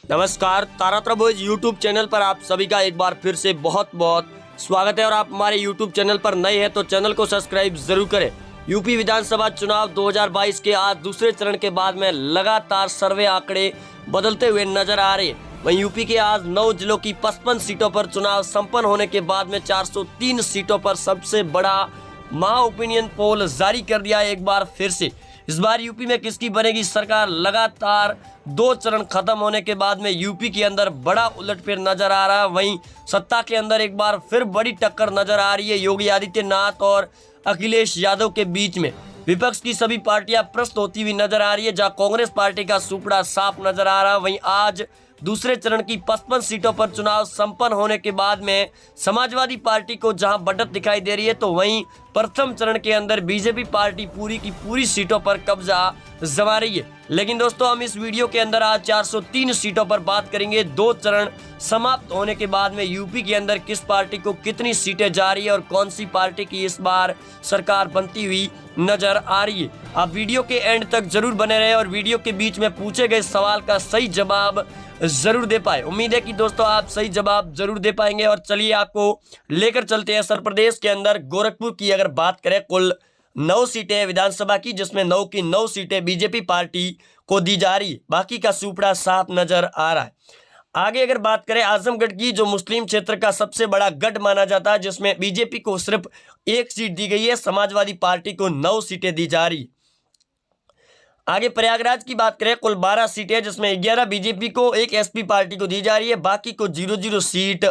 नमस्कार, Taratara boys YouTube channel पर आप सभी का एक बार फिर से बहुत बहुत स्वागत है। और आप हमारे यूट्यूब चैनल पर नए हैं तो चैनल को सब्सक्राइब जरूर करें। यूपी विधानसभा चुनाव 2022 के आज दूसरे चरण के बाद में लगातार सर्वे आंकड़े बदलते हुए नजर आ रहे हैं। वहीं यूपी के आज 9 जिलों की 55 सीटों पर चुनाव संपन्न होने के बाद में 403 सीटों पर सबसे बड़ा महा ओपिनियन पोल जारी कर दिया है एक बार फिर से। इस बार यूपी में किसकी बनेगी सरकार? लगातार 2 चरण खत्म होने के बाद में यूपी के अंदर बड़ा उलटफेर नजर आ रहा है। वहीं सत्ता के अंदर एक बार फिर बड़ी टक्कर नजर आ रही है योगी आदित्यनाथ और अखिलेश यादव के बीच में। विपक्ष की सभी पार्टियां प्रस्त होती हुई नजर आ रही है, जहां कांग्रेस पार्टी का सुपड़ा साफ नजर आ रहा है। वहीं आज दूसरे चरण की 55 सीटों पर चुनाव संपन्न होने के बाद में समाजवादी पार्टी को जहां बढ़त दिखाई दे रही है, तो वहीं प्रथम चरण के अंदर बीजेपी पार्टी पूरी की पूरी सीटों पर कब्जा जमा रही है। लेकिन दोस्तों, हम इस वीडियो के अंदर आज 403 सीटों पर बात करेंगे। 2 चरण समाप्त होने के बाद में यूपी के अंदर किस पार्टी को कितनी सीटें जा रही है और कौन सी पार्टी की इस बार सरकार बनती हुई नजर आ रही है। आप वीडियो के एंड तक जरूर बने रहे और वीडियो के बीच में पूछे गए सवाल का सही जवाब जरूर दे पाए। उम्मीद है कि दोस्तों आप सही जवाब जरूर दे पाएंगे। और चलिए आपको लेकर चलते हैं उत्तर प्रदेश के अंदर गोरखपुर की अगर बात करें, कुल 9 सीटें विधानसभा की, जिसमें 9 की 9 सीटें बीजेपी पार्टी को दी जा रही है। बाकी का सुपड़ा साफ नजर आ रहा है। आगे अगर बात करें आजमगढ़ की, जो मुस्लिम क्षेत्र का सबसे बड़ा गढ़ माना जाता है, जिसमें बीजेपी को सिर्फ 1 सीट दी गई है, समाजवादी पार्टी को 9 सीटें दी जा रही है। आगे प्रयागराज की बात करें, कुल 12 सीटें, जिसमें 11 बीजेपी को, 1 एसपी पार्टी को दी जा रही है। बाकी को 0-0 सीट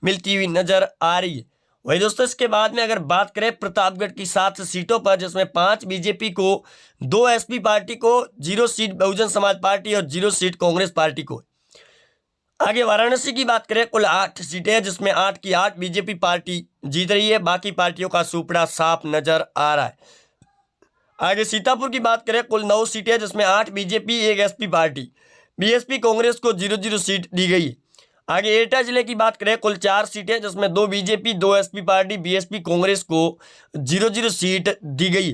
मिलती हुई नजर आ रही है। वही दोस्तों, इसके बाद में अगर बात करें प्रतापगढ़ की 7 सीटों पर, जिसमें 5 बीजेपी को, 2 एसपी पार्टी को, 0 सीट बहुजन समाज पार्टी और 0 सीट कांग्रेस पार्टी को। आगे वाराणसी की बात करें, कुल 8 सीटें, जिसमें 8 की 8 बीजेपी पार्टी जीत रही है। बाकी पार्टियों का सुपड़ा साफ नजर आ रहा है। आगे सीतापुर की बात करें, कुल 9 सीटें, जिसमें 8 BJP, 1 SP party, BSP Congress को 0-0 सीट दी गई। आगे एटा जिले की बात करें, कुल 4 सीटें, जिसमें 2 BJP, 2 SP party, BSP Congress को 0-0 सीट दी गई।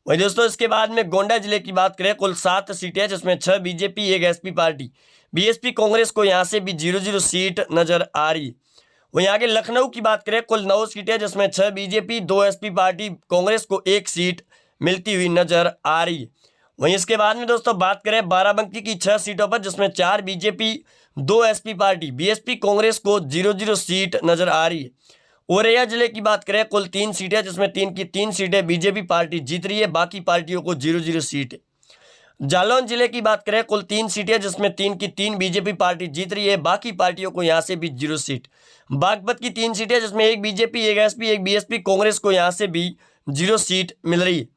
वही दोस्तों, इसके बाद में गोंडा जिले की बात करें, कुल 7 सीटें, जिसमें 6 BJP, 1 SP party, BSP Congress को यहाँ से भी 0-0 सीट नजर आ रही है। वहीं आगे लखनऊ की बात करें, कुल 9 सीटें, जिसमें 6 बीजेपी, 2 एसपी पार्टी, कांग्रेस को 1 सीट मिलती हुई नजर आ रही है। वहीं इसके बाद में दोस्तों बात करें बाराबंकी की 6 सीटों पर, जिसमें 4 BJP, 2 SP party, BSP Congress को 0-0 सीट नजर आ रही है। औरैया जिले की बात करें, कुल 3 सीटें, जिसमें 3 की 3 सीटें बीजेपी पार्टी जीत रही है। बाकी पार्टियों को 0-0 सीट है। जालौन जिले की बात करें, कुल 3 सीटें, जिसमें 3 की 3 बीजेपी पार्टी जीत रही है। बाकी पार्टियों को यहाँ से भी 0 सीट। बागपत की 3 सीटें, जिसमें 1 बीजेपी, 1 एसपी, 1 बीएसपी कांग्रेस को यहाँ से भी 0 सीट मिल रही है।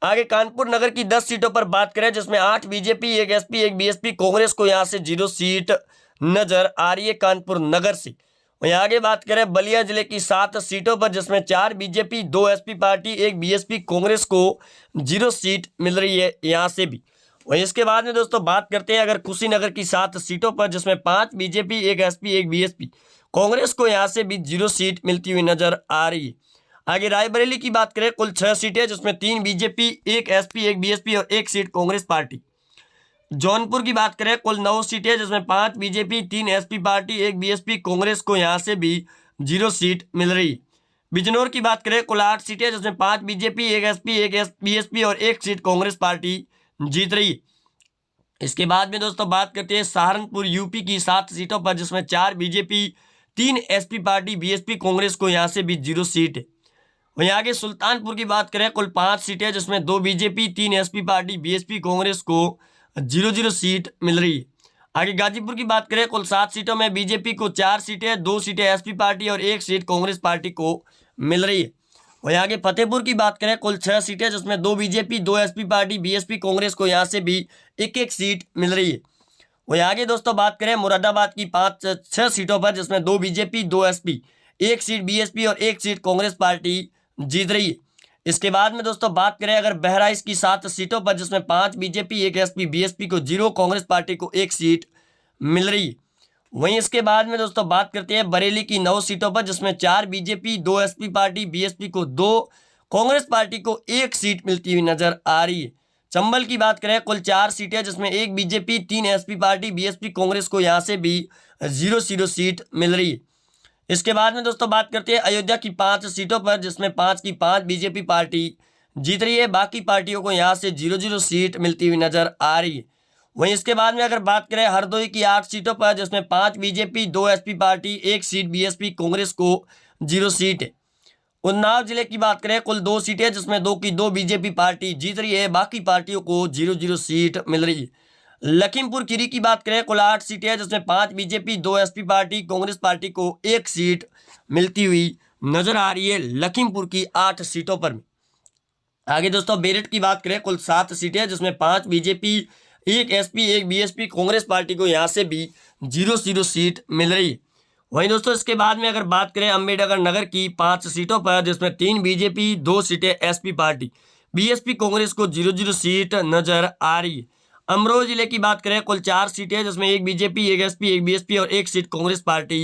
आगे कानपुर नगर की 10 सीटों पर बात करें, जिसमें 8 बीजेपी, 1 एसपी, 1 बीएसपी कांग्रेस को यहां से 0 सीट नजर आ रही है कानपुर नगर से। वहीं आगे बात करें बलिया जिले की 7 सीटों पर, जिसमें 4 BJP, 2 SP party, 1 BSP Congress को 0 सीट मिल रही है यहां से भी। वहीं इसके बाद में दोस्तों बात करते हैं अगर कुशीनगर की 7 सीटों पर, जिसमें 5 बीजेपी, 1 एसपी, 1 बीएसपी कांग्रेस को यहां से भी 0 सीट मिलती हुई नजर आ रही है। आगे रायबरेली की बात करें, कुल 6 सीटें, जिसमें 3 बीजेपी, 1 एसपी, 1 बीएसपी और 1 सीट कांग्रेस पार्टी। जौनपुर की बात करें, कुल 9 सीटें, जिसमें 5 BJP, 3 SP party, 1 BSP Congress को यहां से भी 0 सीट मिल रही है। बिजनौर की बात करें, कुल 8 सीटें, जिसमें 5 बीजेपी, 1 एसपी, 1 बीएसपी और 1 सीट कांग्रेस पार्टी जीत रही है। इसके बाद में दोस्तों बात करते हैं सहारनपुर यूपी की 7 सीटों पर, जिसमें 4 BJP, 3 SP party, BSP Congress को यहां से भी 0 सीट है। वहीं आगे सुल्तानपुर की बात करें, कुल 5 सीटें, जिसमें 2 BJP, 3 SP party, BSP Congress को 0-0 सीट मिल रही है। आगे गाजीपुर की बात करें, कुल 7 सीटों में बीजेपी को 4 सीटें, 2 सीटें एसपी पार्टी और 1 सीट कांग्रेस पार्टी को मिल रही है। वहीं आगे फतेहपुर की बात करें, कुल 6 सीटें, जिसमें 2 BJP, 2 SP party, BSP Congress को यहाँ से भी 1-1 सीट मिल रही है। वहीं आगे दोस्तों बात करें मुरादाबाद की 6 सीटों पर, जिसमें 2 बीजेपी, 2 एसपी, 1 सीट बीएसपी और 1 सीट कांग्रेस पार्टी जीत रही है। इसके बाद में दोस्तों बात करें अगर बहराइच की 7 सीटों पर, जिसमें 5 बीजेपी, 1 एसपी, बीएसपी को 0, कांग्रेस पार्टी को 1 सीट मिल रही है। वहीं इसके बाद में दोस्तों बात करते हैं बरेली की 9 सीटों पर, जिसमें 4 बीजेपी, 2 एसपी पार्टी, बीएसपी को 2, कांग्रेस पार्टी को 1 सीट मिलती हुई नजर आ रही है। चंबल की बात करें कुल 4 सीटें जिसमें एक BJP, 3 SP party, BSP Congress को यहाँ से भी 0-0 सीट मिल रही है। इसके बाद में दोस्तों बात करते हैं अयोध्या की 5 सीटों पर जिसमें 5 की 5 बीजेपी पार्टी जीत रही है। बाकी पार्टियों को यहाँ से 0-0 सीट मिलती हुई नजर आ रही है। वहीं इसके बाद में अगर बात करें हरदोई की 8 सीटों पर जिसमें 5 BJP, 2 SP party, 1 seat BSP Congress को 0 सीट है। उन्नाव जिले की बात करें कुल 2 सीटें जिसमें 2 की 2 बीजेपी पार्टी जीत रही है। बाकी पार्टियों को 0-0 सीट मिल रही है। लखीमपुर खीरी की बात करें कुल 8 सीटें हैं जिसमें 5 BJP, 2 SP party, Congress party को 1 सीट मिलती हुई नजर आ रही है लखीमपुर की 8 सीटों पर। आगे दोस्तों मेरठ की बात करें कुल 7 सीटें हैं जिसमें 5 BJP, 1 SP, 1 BSP Congress party को यहाँ से भी 0-0 सीट मिल रही है। वहीं दोस्तों इसके बाद में अगर बात करें अम्बेडकर नगर की 5 सीटों पर जिसमें 3 बीजेपी, 2 सीटें एसपी पार्टी, बीएसपी कांग्रेस को 0-0 सीट नजर आ रही है। अमरोहा जिले की बात करें कुल 4 सीटें जिसमें 1 बीजेपी, 1 एसपी, 1 बीएसपी और 1 सीट कांग्रेस पार्टी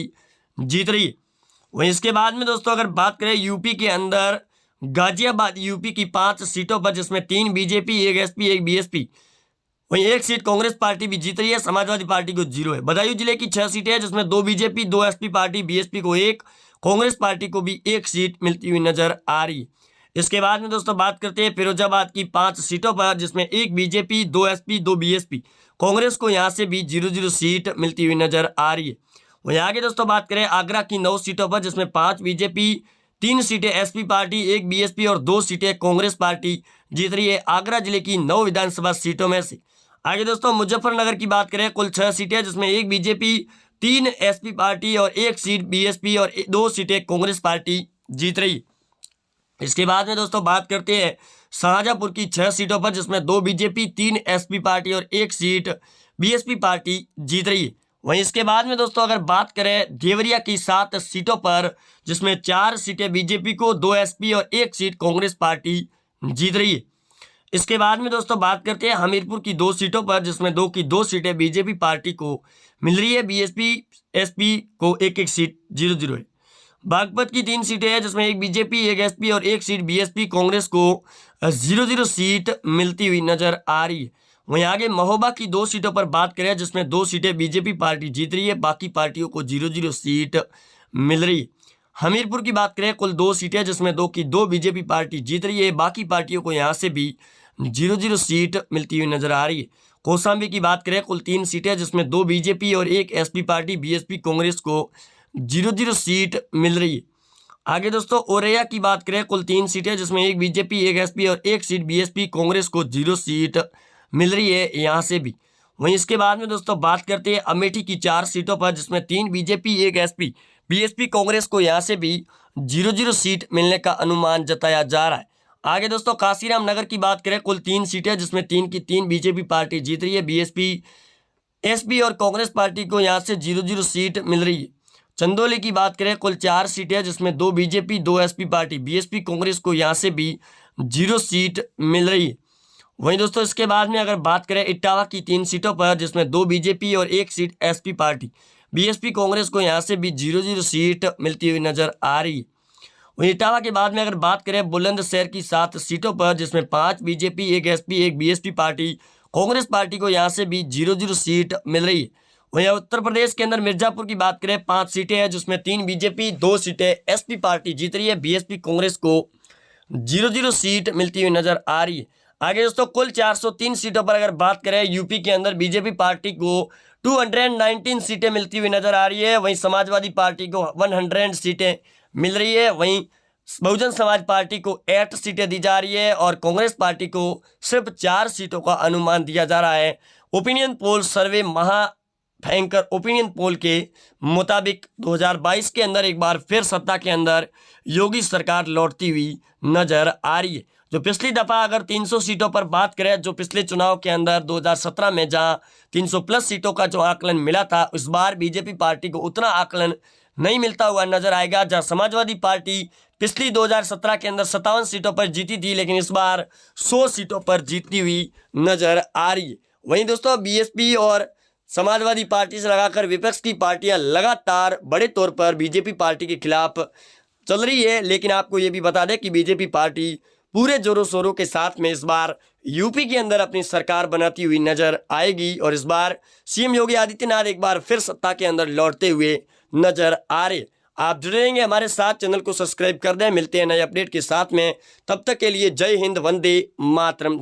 जीत रही है। वहीं इसके बाद में दोस्तों अगर बात करें यूपी के अंदर गाजियाबाद यूपी की 5 सीटों पर जिसमें 3 बीजेपी, 1 एसपी, 1 बीएसपी, वहीं 1 सीट कांग्रेस पार्टी भी जीत रही है। समाजवादी पार्टी को 0 है। बदायूं जिले की 6 सीटें हैं जिसमें 2 बीजेपी, 2 एसपी पार्टी, बीएसपी को 1, कांग्रेस पार्टी को भी 1 सीट मिलती हुई नजर आ रही है। इसके बाद में दोस्तों बात करते हैं फिरोजाबाद की 5 सीटों पर जिसमें 1 बीजेपी, 2 एसपी, 2 बीएसपी, कांग्रेस को यहाँ से भी 0-0 सीट मिलती हुई नजर आ रही है। वहीं आगे दोस्तों बात करें आगरा की 9 सीटों पर जिसमें 5 बीजेपी, 3 सीटें एसपी पार्टी, 1 बीएसपी और 2 सीटें कांग्रेस पार्टी जीत रही है आगरा जिले की 9 विधानसभा सीटों में से। आगे दोस्तों मुजफ्फरनगर की बात करें कुल 6 सीटें जिसमें 1 बीजेपी, 3 एसपी पार्टी और 1 सीट बीएसपी और 2 सीटें कांग्रेस पार्टी जीत रही। इसके बाद में दोस्तों बात करते हैं शाहजहांपुर की 6 सीटों पर जिसमें 2 बीजेपी, 3 एसपी पार्टी और 1 सीट बीएसपी पार्टी जीत रही है। वहीं इसके बाद में दोस्तों अगर बात करें देवरिया की 7 सीटों पर जिसमें 4 सीटें बीजेपी को, 2 एसपी और 1 सीट कांग्रेस पार्टी जीत रही है। इसके बाद में दोस्तों बात करते हैं हमीरपुर की 2 सीटों पर जिसमें 2 की 2 सीटें बीजेपी पार्टी को मिल रही है, बीएसपी एसपी को 1-1 सीट 0-0 है। बागपत की 3 सीटें हैं जिसमें 1 बीजेपी, 1 एसपी और 1 सीट बीएसपी कांग्रेस को 0-0 सीट मिलती हुई नजर आ रही है। वहीं आगे महोबा की 2 सीटों पर बात करें जिसमें 2 सीटें बीजेपी पार्टी जीत रही है, बाकी पार्टियों को 0-0 सीट मिल रही है। हमीरपुर की बात करें कुल 2 सीटें जिसमें 2 की 2 बीजेपी पार्टी जीत रही है, बाकी पार्टियों को यहाँ से भी 0-0 सीट मिलती हुई नजर आ रही है। कौशाम्बी की बात करें कुल 3 सीटें जिसमें 2 बीजेपी और 1 एसपी पार्टी, बीएसपी कांग्रेस को 0-0 सीट मिल रही है। आगे दोस्तों औरैया की बात करें कुल 3 सीटें जिसमें 1 बीजेपी, 1 एसपी और 1 सीट बीएसपी कांग्रेस को 0 सीट मिल रही है यहाँ से भी। वहीं इसके बाद में दोस्तों बात करते हैं अमेठी की 4 सीटों पर जिसमें 3 बीजेपी, 1 एसपी, बीएसपी कांग्रेस को यहाँ से भी 0-0 सीट मिलने का अनुमान जताया जा रहा है। आगे दोस्तों काशीराम नगर की बात करें कुल 3 सीटें जिसमें 3 की 3 बीजेपी पार्टी जीत रही है, बीएसपी, एसपी और कांग्रेस पार्टी को यहाँ से 0-0 सीट मिल रही है। चंदौली की बात करें कुल 4 सीटें जिसमें 2 BJP, 2 SP party, BSP Congress को यहाँ से भी 0 सीट मिल रही है। वहीं दोस्तों इसके बाद में अगर बात करें इटावा की 3 सीटों पर जिसमें 2 बीजेपी और 1 seat SP party, BSP Congress को यहाँ से भी 0-0 सीट मिलती हुई नजर आ रही है। वहीं इटावा के बाद में अगर बात करें बुलंदशहर की 7 सीटों पर जिसमें 5 BJP, 1 SP, 1 BSP party, Congress party को यहाँ से भी 0-0 सीट मिल रही है। वहीं उत्तर प्रदेश के अंदर मिर्जापुर की बात करें 5 सीटें हैं जिसमें 3 बीजेपी, 2 सीटें एसपी पार्टी जीत रही है, बीएसपी कांग्रेस को 0-0 सीट मिलती हुई नजर आ रही है। आगे दोस्तों कुल 403 सीटों पर अगर बात करें यूपी के अंदर बीजेपी पार्टी को 219 सीटें मिलती हुई नजर आ रही है, वहीं समाजवादी पार्टी को 100 सीटें मिल रही है, वहीं बहुजन समाज पार्टी को 8 सीटें दी जा रही है और कांग्रेस पार्टी को सिर्फ 4 सीटों का अनुमान दिया जा रहा है। ओपिनियन पोल सर्वे भयंकर ओपिनियन पोल के मुताबिक 2022 के अंदर एक बार फिर सत्ता के अंदर योगी सरकार लौटती हुई नजर आ रही है। जो पिछली दफ़ा अगर 300 सीटों पर बात करें, जो पिछले चुनाव के अंदर 2017 में जहां 300 प्लस सीटों का जो आकलन मिला था, इस बार बीजेपी पार्टी को उतना आकलन नहीं मिलता हुआ नजर आएगा। जहां समाजवादी पार्टी पिछली 2017 के अंदर 57 सीटों पर जीती थी, लेकिन इस बार 100 सीटों पर जीतती हुई नजर आ रही है। वहीं दोस्तों बीएसपी और समाजवादी पार्टी से लगाकर विपक्ष की पार्टियां लगातार बड़े तौर पर बीजेपी पार्टी के खिलाफ चल रही है, लेकिन आपको ये भी बता दें कि बीजेपी पार्टी पूरे जोरों शोरों के साथ में इस बार यूपी के अंदर अपनी सरकार बनाती हुई नजर आएगी और इस बार सीएम योगी आदित्यनाथ एक बार फिर सत्ता के अंदर लौटते हुए नजर आ रहे। आप जुड़े रहेंगे हमारे साथ, चैनल को सब्सक्राइब कर दें। मिलते हैं नए अपडेट के साथ में, तब तक के लिए जय हिंद, वंदे मातरम।